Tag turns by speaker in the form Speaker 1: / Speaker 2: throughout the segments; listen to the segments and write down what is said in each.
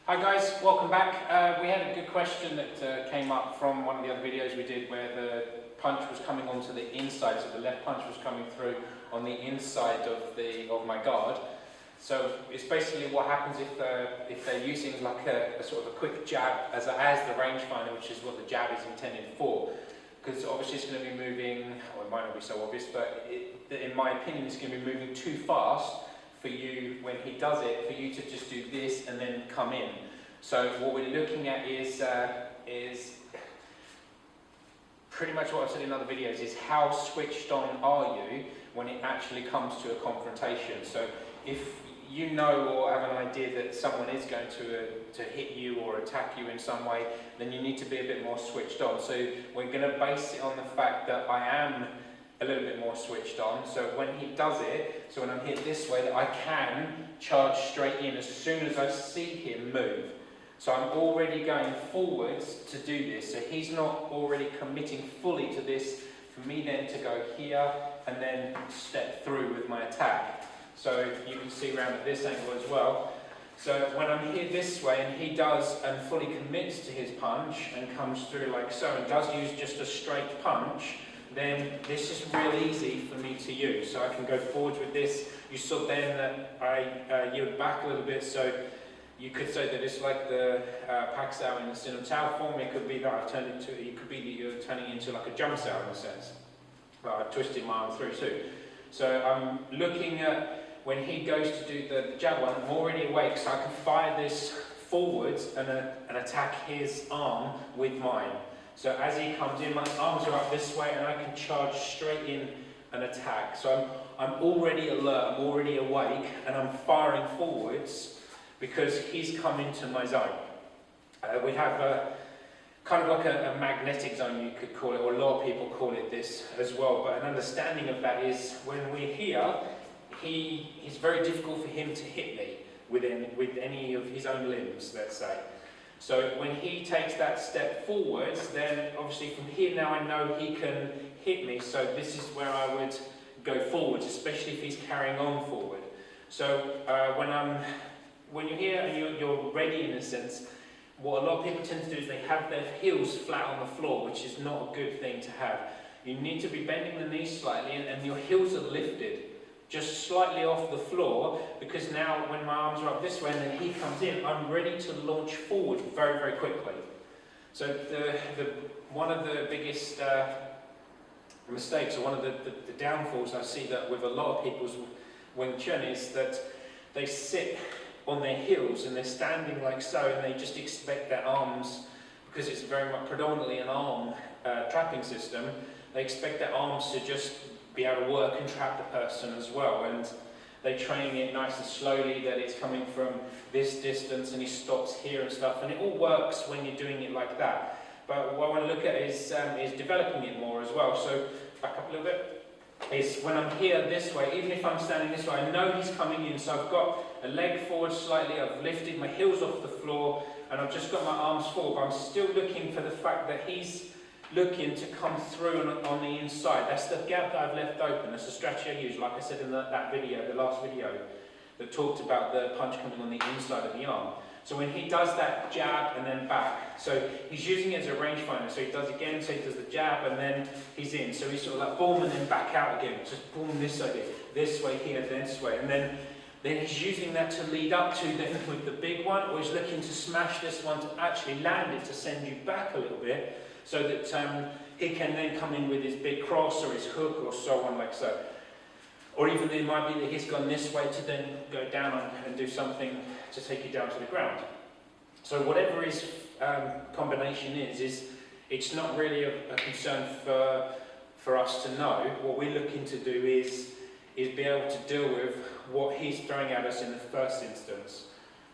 Speaker 1: Hi guys, welcome back. We had a good question that came up from one of the other videos we did where the punch was coming onto the inside, so the left punch was coming through on the inside of my guard. So it's basically what happens if they're using like a sort of a quick jab as the rangefinder, which is what the jab is intended for. Because obviously it's going to be moving, or it might not be so obvious, but in my opinion it's going to be moving too fast for you, when he does it, for you to just do this and then come in. So what we're looking at is pretty much what I've said in other videos, is how switched on are you when it actually comes to a confrontation. So if you know or have an idea that someone is going to hit you or attack you in some way, then you need to be a bit more switched on. So we're going to base it on the fact that I am a little bit more switched on, so when he does it, so when I'm hit this way, that I can charge straight in as soon as I see him move. So I'm already going forwards to do this, so he's not already committing fully to this, for me then to go here and then step through with my attack. So you can see around at this angle as well. So when I'm here this way and he does and fully commits to his punch and comes through like so, and does use just a straight punch, then this is real easy for me to use. So I can go forwards with this. You saw then that I yield back a little bit, so you could say that it's like the Pak Sao in the Sin of Tao form. It could be that I've turned into, it could be that you're turning into like a jump Sao in a sense. But I've twisted my arm through too. So I'm looking at when he goes to do the jab one, I'm already awake, so I can fire this forwards and attack his arm with mine. So as he comes in, my arms are up this way and I can charge straight in and attack. So I'm already alert, I'm already awake, and I'm firing forwards because he's come into my zone. We have a kind of like a magnetic zone, you could call it, or a lot of people call it this as well. But an understanding of that is when we're here, it's very difficult for him to hit me with any of his own limbs, let's say. So when he takes that step forwards, then obviously from here now I know he can hit me, so this is where I would go forwards, especially if he's carrying on forward. So when you're here and you're ready in a sense, what a lot of people tend to do is they have their heels flat on the floor, which is not a good thing to have. You need to be bending the knees slightly and your heels are lifted just slightly off the floor, because now when my arms are up this way and then he comes in, I'm ready to launch forward very, very quickly. So one of the biggest mistakes, or one of the downfalls I see that with a lot of people's Wing Chun, is that they sit on their heels and they're standing like so, and they just expect their arms, because it's very much predominantly an arm trapping system, they expect their arms to just be able to work and trap the person as well, and they're training it nice and slowly, that it's coming from this distance and he stops here and stuff, and it all works when you're doing it like that. But what I want to look at is developing it more as well. So back up a little bit. Is when I'm here this way, even if I'm standing this way, I know he's coming in, so I've got a leg forward slightly, I've lifted my heels off the floor, and I've just got my arms forward, but I'm still looking for the fact that he's looking to come through on the inside. That's the gap that I've left open. That's the strategy I use, like I said in that video, the last video, that talked about the punch coming on the inside of the arm. So when he does that jab and then back, so he's using it as a rangefinder. So he does again, so he does the jab and then he's in. So he's sort of like boom and then back out again. Just boom this way here, then this way. And then he's using that to lead up to then with the big one, or he's looking to smash this one to actually land it, to send you back a little bit, so that he can then come in with his big cross or his hook or so on like so. Or even it might be that he's gone this way to then go down and do something to take you down to the ground. So whatever his combination is it's not really a concern for us to know. What we're looking to do is be able to deal with what he's throwing at us in the first instance.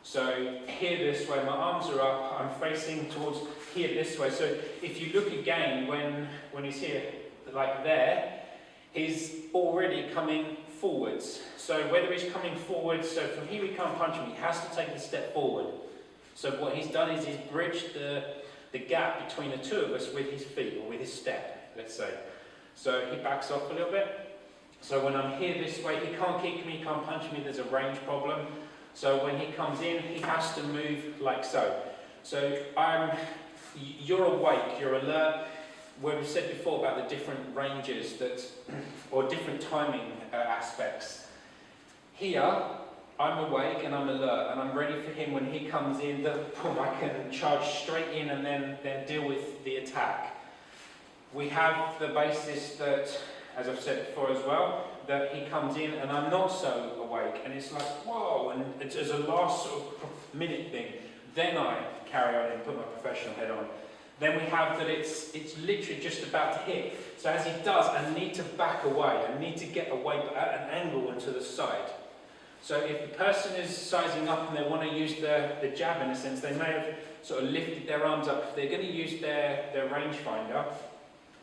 Speaker 1: So here this way, my arms are up, I'm facing towards here this way. So if you look again, when he's here, like there, he's already coming forwards. So whether he's coming forwards, so from here he can't punch me, he has to take the step forward. So what he's done is he's bridged the gap between the two of us with his feet, or with his step, let's say. So he backs off a little bit. So when I'm here this way, he can't kick me, he can't punch me, there's a range problem. So when he comes in, he has to move like so. So you're awake, you're alert. Where we've said before about the different ranges that, or different timing aspects. Here, I'm awake and I'm alert and I'm ready for him when he comes in, that boom, I can charge straight in and then deal with the attack. We have the basis that, as I've said before as well, that he comes in and I'm not so awake and it's like, whoa, and it's as a last sort of minute thing. Then I carry on and put my professional head on. Then we have that it's literally just about to hit. So as he does, I need to back away. I need to get away but at an angle and to the side. So if the person is sizing up and they want to use the jab in a sense, they may have sort of lifted their arms up. If they're going to use their rangefinder,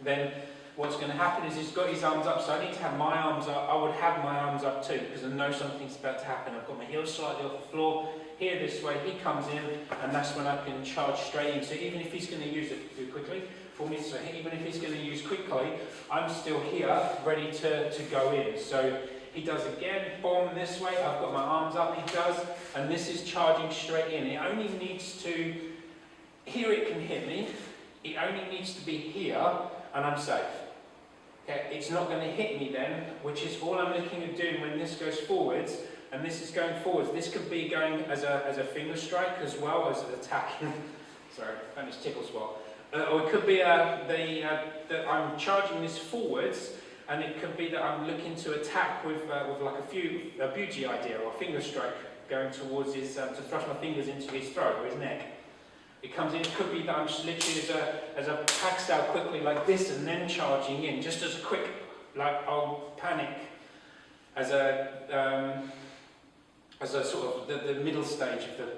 Speaker 1: then what's going to happen is he's got his arms up, so I need to have my arms up. I would have my arms up too, because I know something's about to happen. I've got my heels slightly off the floor. Here this way, he comes in, and that's when I can charge straight in. So even if he's going to use it too quickly, for me, so even if he's going to use quickly, I'm still here, ready to go in. So he does again, boom, this way, I've got my arms up, he does, and this is charging straight in. It only needs to, here it can hit me, it only needs to be here, and I'm safe. Okay, it's not going to hit me then, which is all I'm looking at doing when this goes forwards, and this is going forwards. This could be going as a finger strike as well as attacking. Sorry, I found this tickle spot. Or it could be that I'm charging this forwards, and it could be that I'm looking to attack with like a bougie idea or a finger strike going towards his, to thrust my fingers into his throat or his neck. It comes in, it could be that I'm just literally as a packs out quickly like this and then charging in, just as a quick, like I'll panic as a sort of the middle stage of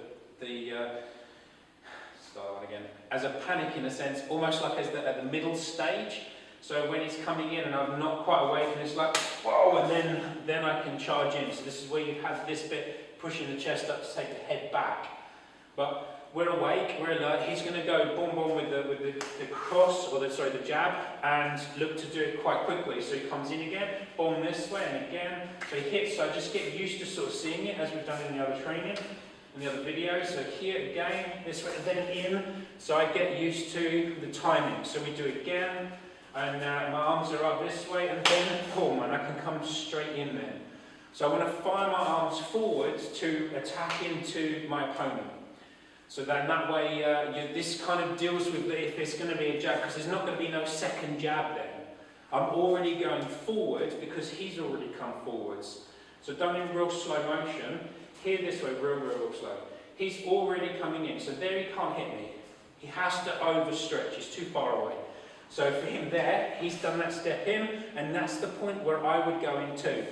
Speaker 1: start that again, as a panic in a sense, almost like as at the middle stage. So when he's coming in and I'm not quite awake and it's like, whoa, and then I can charge in. So this is where you have this bit pushing the chest up to take the head back. But we're awake, we're alert. He's going to go boom boom with the cross, or the jab, and look to do it quite quickly. So he comes in again, boom this way, and again. So he hits. So I just get used to sort of seeing it as we've done in the other training, in the other videos. So here again, this way, and then in. So I get used to the timing. So we do it again, and my arms are up this way, and then boom, and I can come straight in then. So I want to fire my arms forwards to attack into my opponent. So then that way, this kind of deals with if there's going to be a jab, because there's not going to be no second jab then. I'm already going forward because he's already come forwards. So done in real slow motion, here this way, real slow. He's already coming in, so there he can't hit me. He has to overstretch, he's too far away. So for him there, he's done that step in, and that's the point where I would go into.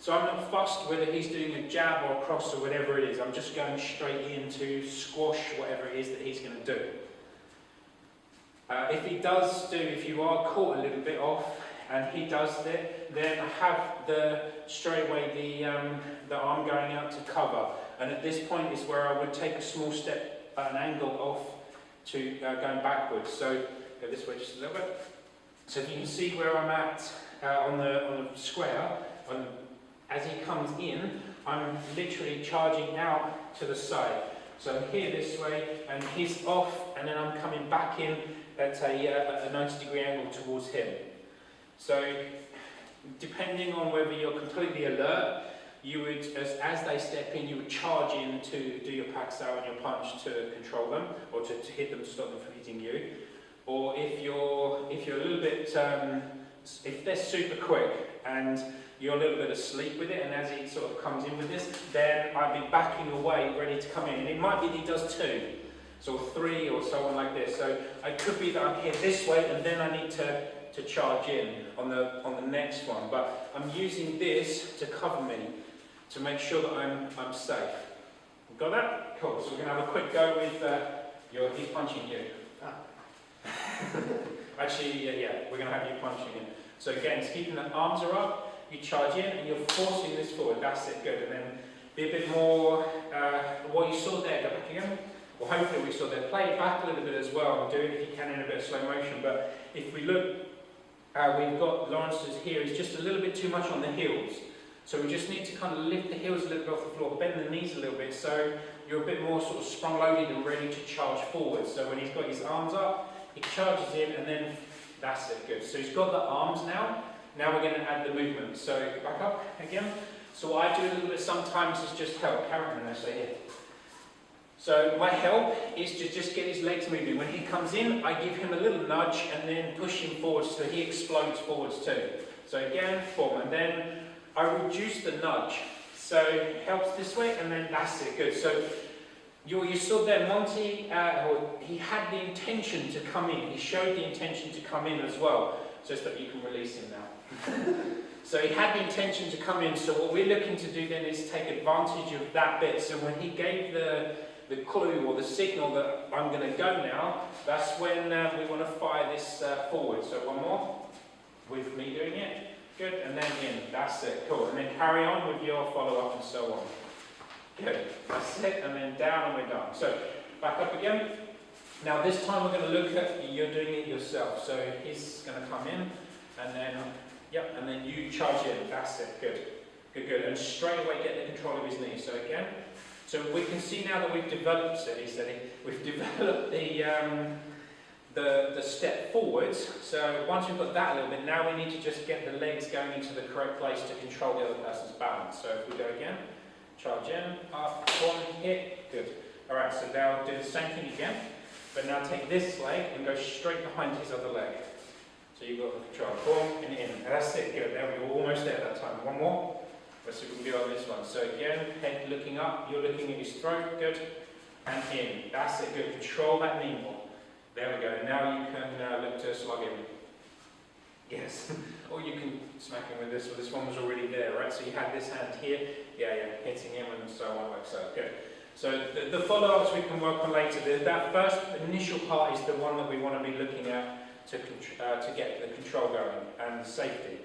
Speaker 1: So I'm not fussed whether he's doing a jab or a cross or whatever it is. I'm just going straight in to squash whatever it is that he's going to do. If you are caught a little bit off and he does that, then I have straight away the arm going out to cover. And at this point is where I would take a small step at an angle off to going backwards. So go this way just a little bit. So if you can see where I'm at on the square, as he comes in, I'm literally charging out to the side. So I'm here this way, and he's off, and then I'm coming back in at a 90-degree angle towards him. So depending on whether you're completely alert, you would, as they step in, you would charge in to do your pack out and your punch to control them, or to hit them to stop them from hitting you. Or if you're a little bit, if they're super quick and you're a little bit asleep with it, and as he sort of comes in with this, then I'd be backing away, ready to come in. And it might be that he does 2, so 3, or so on like this. So it could be that I'm here this way, and then I need to charge in on the next one. But I'm using this to cover me, to make sure that I'm safe. Got that? Cool. So we're going to have a quick go with he's punching you. Actually, yeah, we're going to have you punching in. So again, it's keeping the arms are up. You charge in and you're forcing this forward. That's it, good. And then be a bit more, what you saw there, go back again. Well, hopefully we saw there. Play it back a little bit as well, and do it if you can in a bit of slow motion. But if we look, we've got Lawrence's here, he's just a little bit too much on the heels. So we just need to kind of lift the heels a little bit off the floor, bend the knees a little bit, so you're a bit more sort of sprung-loaded and ready to charge forward. So when he's got his arms up, he charges in, and then that's it, good. So he's got the arms now. Now we're going to add the movement. So back up again. So what I do a little bit sometimes is just help. Carry on, here. So my help is to just get his legs moving. When he comes in, I give him a little nudge and then push him forwards so he explodes forwards too. So again, form, and then I reduce the nudge. So it helps this way, and then that's it, good. So you saw there, Monty, he had the intention to come in. He showed the intention to come in as well, just that you can release him now. So he had the intention to come in. So what we're looking to do then is take advantage of that bit. So when he gave the clue or the signal that I'm going to go now, that's when we want to fire this forward. So one more, with me doing it. Good, and then in. That's it, cool. And then carry on with your follow-up and so on. Good, that's it, and then down and we're done. So, back up again. Now this time we're going to look at, you're doing it yourself. So he's going to come in, and then, yep, and then you charge in. That's it, good. Good, good. And straight away get the control of his knees. So again, so we can see now that we've developed, we've developed the step forwards. So once we've got that a little bit, now we need to just get the legs going into the correct place to control the other person's balance. So if we go again, charge in, up, one, hit, good. Alright, so now do the same thing again, but now take this leg and go straight behind his other leg. So you've got the control, boom, and in. That's it, good. There we go, almost there that time. One more. Let's see if we can do on this one. So again, head looking up, you're looking at his throat, good. And in. That's it, good. Control that knee more. There we go. Now you can look to slug him. Yes. Or you can smack him with this. Well, this one was already there, right? So you had this hand here. Yeah, hitting him and so on, like so. Good. So the follow-ups we can work on later. That first initial part is the one that we want to be looking at to get the control going and the safety.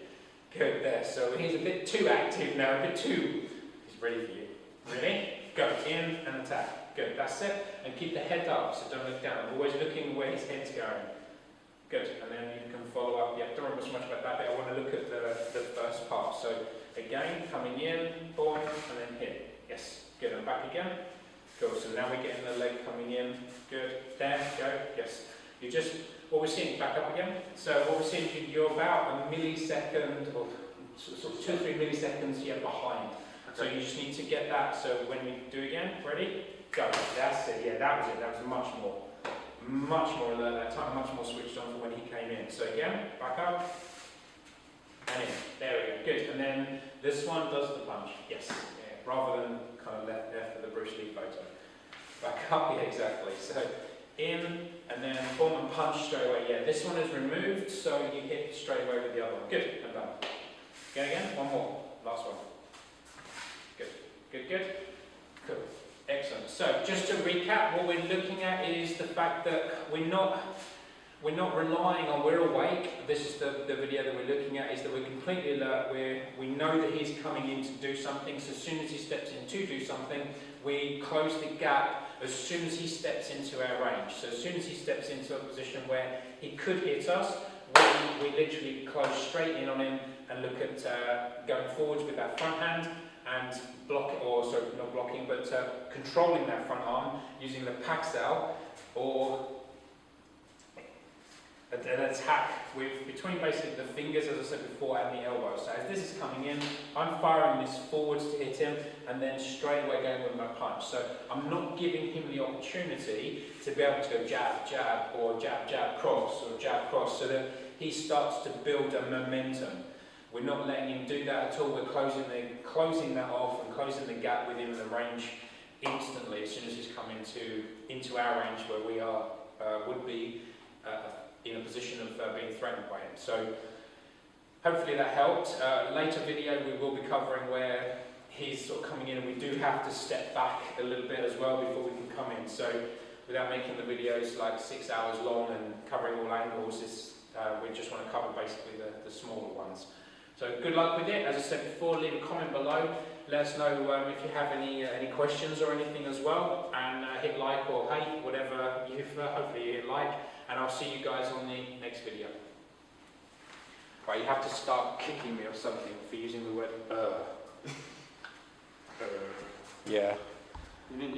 Speaker 1: Good, there. So he's a bit too active now, a bit too... He's ready for you. Ready? Go. In and attack. Good, that's it. And keep the head up, so don't look down. Always looking where his head's going. Good, and then you can follow up. Yeah, don't remember so much about that bit. I want to look at the first part. So again, coming in, boom, and then hit. Yes, good, and back again. Cool, so now we're getting the leg coming in. Good, there, go, yes. You just, what we're seeing, back up again. So what we're seeing, you're about a millisecond, or sort of 2 or 3 milliseconds behind. Okay. So you just need to get that. So when we do again, ready? Go. That's it. Yeah, that was it. That was much more alert that time, much more switched on for when he came in. So again, back up and in. There we go. Good. And then this one does the punch. Yes. Yeah. Rather than kind of left there for the Bruce Lee photo. Back up. Yeah, exactly. So in and then form and punch straight away. Yeah. This one is removed, so you hit straight away with the other one. Good. And done. Again. One more. Last one. Good. Good. Good. Cool. Excellent. So just to recap, what we're looking at is the fact that we're not relying on, we're awake. This is the video that we're looking at, is that we're completely alert. We know that he's coming in to do something, so as soon as he steps in to do something, we close the gap as soon as he steps into our range. So as soon as he steps into a position where he could hit us, we literally close straight in on him and look at going forwards with that front hand and not blocking, but controlling that front arm using the Paxal or an attack with between basically the fingers, as I said before, and the elbow. So as this is coming in, I'm firing this forwards to hit him, and then straight away going with my punch. So I'm not giving him the opportunity to be able to go jab, jab, or jab, jab, cross, or jab, cross, so that he starts to build a momentum. We're not letting him do that at all. We're closing that off and closing the gap within the range instantly as soon as he's come into our range where we are would be in a position of being threatened by him. So hopefully that helped. Later video we will be covering where he's sort of coming in and we do have to step back a little bit as well before we can come in. So without making the videos like 6 hours long and covering all angles, we just want to cover basically the smaller ones. So good luck with it. As I said before, leave a comment below. Let us know if you have any questions or anything as well. And hit like or hate, whatever you hopefully you hit like. And I'll see you guys on the next video. Right, you have to start kicking me or something for using the word
Speaker 2: Yeah.
Speaker 3: You didn't